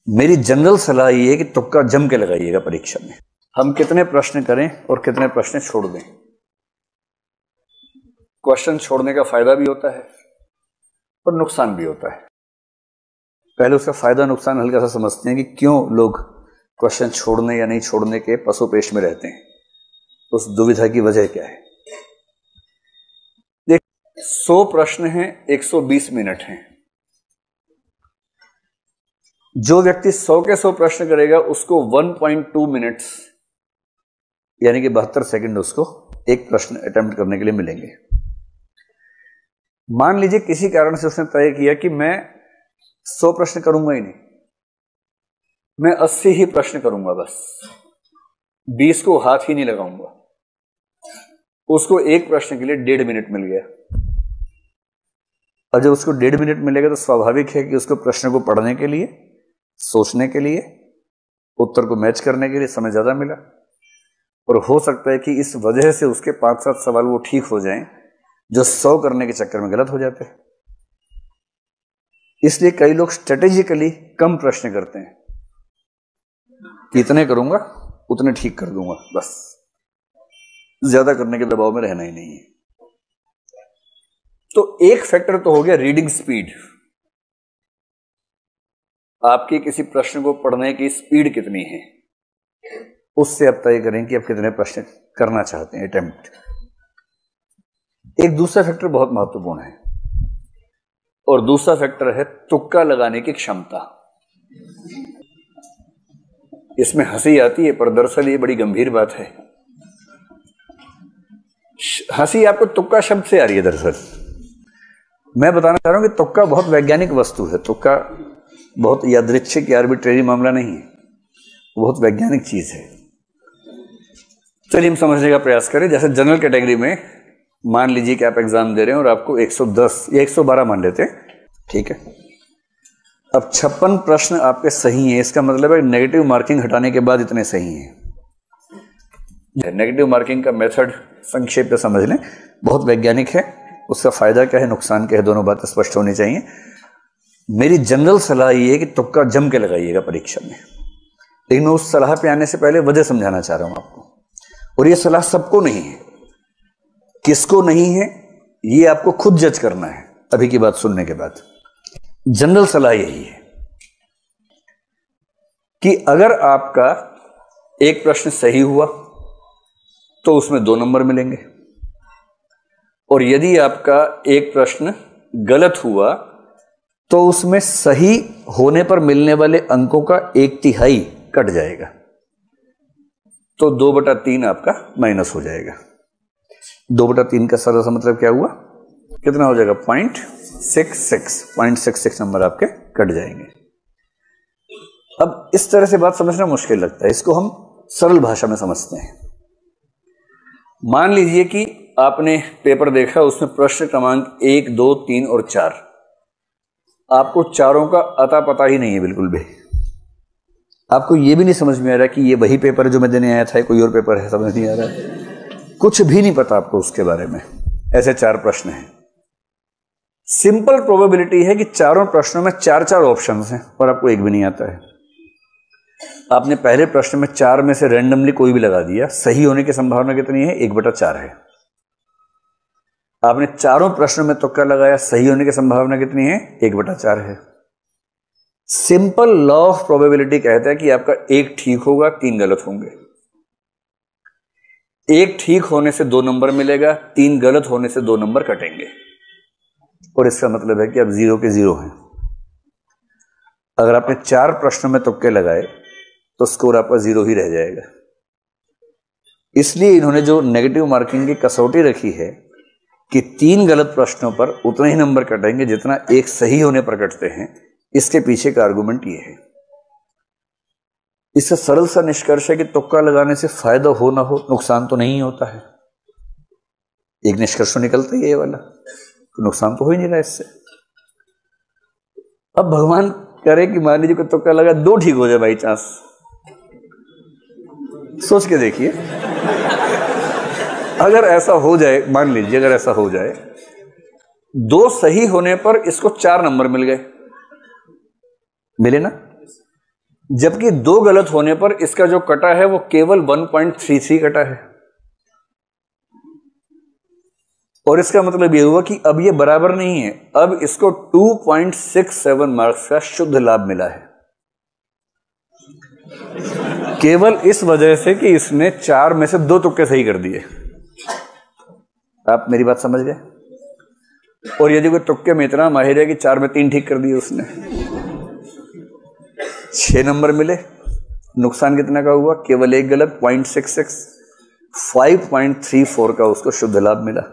मेरी जनरल सलाह ये है कि तुक्का जम के लगाइएगा परीक्षा में। हम कितने प्रश्न करें और कितने प्रश्न छोड़ दें। क्वेश्चन छोड़ने का फायदा भी होता है और नुकसान भी होता है। पहले उसका फायदा नुकसान हल्का सा समझते हैं कि क्यों लोग क्वेश्चन छोड़ने या नहीं छोड़ने के पसोपेश में रहते हैं, उस दुविधा की वजह क्या है। देख, 100 प्रश्न हैं, 120 मिनट हैं। जो व्यक्ति 100 के 100 प्रश्न करेगा उसको 1.2 मिनट्स यानी कि 72 सेकंड उसको एक प्रश्न अटेम्प्ट करने के लिए मिलेंगे। मान लीजिए किसी कारण से उसने तय किया कि मैं 100 प्रश्न करूंगा ही नहीं, मैं 80 ही प्रश्न करूंगा, बस 20 को हाथ ही नहीं लगाऊंगा। उसको एक प्रश्न के लिए 1.5 मिनट मिल गया। और जब उसको 1.5 मिनट मिलेगा तो स्वाभाविक है कि उसको प्रश्न को पढ़ने के लिए, सोचने के लिए, उत्तर को मैच करने के लिए समय ज्यादा मिला। और हो सकता है कि इस वजह से उसके 5-7 सवाल वो ठीक हो जाएं जो 100 करने के चक्कर में गलत हो जाते हैं। इसलिए कई लोग स्ट्रेटेजिकली कम प्रश्न करते हैं कि इतने करूंगा उतने ठीक कर दूंगा, बस ज्यादा करने के दबाव में रहना ही नहीं है। तो एक फैक्टर तो हो गया रीडिंग स्पीड। आपकी किसी प्रश्न को पढ़ने की स्पीड कितनी है, उससे आप तय करें कि आप कितने प्रश्न करना चाहते हैं अटेम्प्ट। एक दूसरा फैक्टर बहुत महत्वपूर्ण है और दूसरा फैक्टर है तुक्का लगाने की क्षमता। इसमें हंसी आती है पर दरअसल ये बड़ी गंभीर बात है। हंसी आपको तुक्का शब्द से आ रही है। दरअसल मैं बताना चाह रहा हूं कि तुक्का बहुत वैज्ञानिक वस्तु है। तुक्का बहुत यादृच्छिक या आर्बिट्रेरी मामला नहीं है, बहुत वैज्ञानिक चीज है। चलिए हम समझने का प्रयास करें। जैसे जनरल कैटेगरी में मान लीजिए कि आप एग्जाम दे रहे हैं और आपको 110 या 112 मान लेते हैं, ठीक है। अब 56 प्रश्न आपके सही हैं, इसका मतलब है नेगेटिव मार्किंग हटाने के बाद इतने सही हैं। नेगेटिव मार्किंग का मेथड संक्षेप में समझ लें, बहुत वैज्ञानिक है। उसका फायदा क्या है, नुकसान क्या है, दोनों बातें स्पष्ट होनी चाहिए। मेरी जनरल सलाह ये है कि तुक्का जम के लगाइएगा परीक्षा में। लेकिन मैं उस सलाह पे आने से पहले वजह समझाना चाह रहा हूं आपको। और ये सलाह सबको नहीं है, किसको नहीं है ये आपको खुद जज करना है अभी की बात सुनने के बाद। जनरल सलाह यही है कि अगर आपका एक प्रश्न सही हुआ तो उसमें 2 नंबर मिलेंगे, और यदि आपका एक प्रश्न गलत हुआ तो उसमें सही होने पर मिलने वाले अंकों का 1/3 कट जाएगा, तो 2/3 आपका माइनस हो जाएगा। 2/3 का सरल सा मतलब क्या हुआ, कितना हो जाएगा, 0.66 नंबर आपके कट जाएंगे। अब इस तरह से बात समझना मुश्किल लगता है, इसको हम सरल भाषा में समझते हैं। मान लीजिए कि आपने पेपर देखा, उसमें प्रश्न क्रमांक 1, 2, 3 और 4, आपको चारों का अता पता ही नहीं है बिल्कुल भी। आपको यह भी नहीं समझ में आ रहा कि ये वही पेपर है जो मैं देने आया था, कोई और पेपर है, समझ नहीं आ रहा है, कुछ भी नहीं पता आपको उसके बारे में। ऐसे 4 प्रश्न हैं। सिंपल प्रोबेबिलिटी है कि चारों प्रश्नों में 4-4 ऑप्शंस हैं और आपको एक भी नहीं आता है। आपने पहले प्रश्न में 4 में से रैंडमली कोई भी लगा दिया, सही होने की संभावना कितनी है, 1/4 है। आपने चारों प्रश्नों में तुक्का लगाया, सही होने की संभावना कितनी है, 1/4 है। सिंपल लॉ ऑफ प्रोबेबिलिटी कहता है कि आपका 1 ठीक होगा, 3 गलत होंगे। 1 ठीक होने से 2 नंबर मिलेगा, 3 गलत होने से 2 नंबर कटेंगे, और इसका मतलब है कि आप 0 के 0 हैं। अगर आपने 4 प्रश्नों में तुक्के लगाए तो स्कोर आपका 0 ही रह जाएगा। इसलिए इन्होंने जो नेगेटिव मार्किंग की कसौटी रखी है कि 3 गलत प्रश्नों पर उतने ही नंबर कटेंगे जितना 1 सही होने पर कटते हैं, इसके पीछे का आर्गुमेंट ये है। इससे सरल सा निष्कर्ष है कि तुक्का लगाने से फायदा हो ना हो, नुकसान तो नहीं होता है। एक निष्कर्ष निकलता है ये वाला, तो नुकसान तो हो ही नहीं रहा इससे। अब भगवान करे कि मान लीजिए कोई तुक्का लगा, 2 ठीक हो जाए बाई चांस, सोच के देखिए। अगर ऐसा हो जाए, मान लीजिए अगर ऐसा हो जाए, 2 सही होने पर इसको 4 नंबर मिल गए, मिले ना, जबकि 2 गलत होने पर इसका जो कटा है वो केवल 1.33 कटा है। और इसका मतलब ये हुआ कि अब ये बराबर नहीं है, अब इसको 2.67 मार्क्स का शुद्ध लाभ मिला है, केवल इस वजह से कि इसने 4 में से 2 तुक्के सही कर दिए। आप मेरी बात समझ गए? और यदि कोई तुक्के में इतना माहिर है कि 4 में 3 ठीक कर दिए उसने, 6 नंबर मिले, नुकसान कितना का हुआ? केवल 1 गलत, 0.66, 5.34 का उसको शुद्ध लाभ मिला।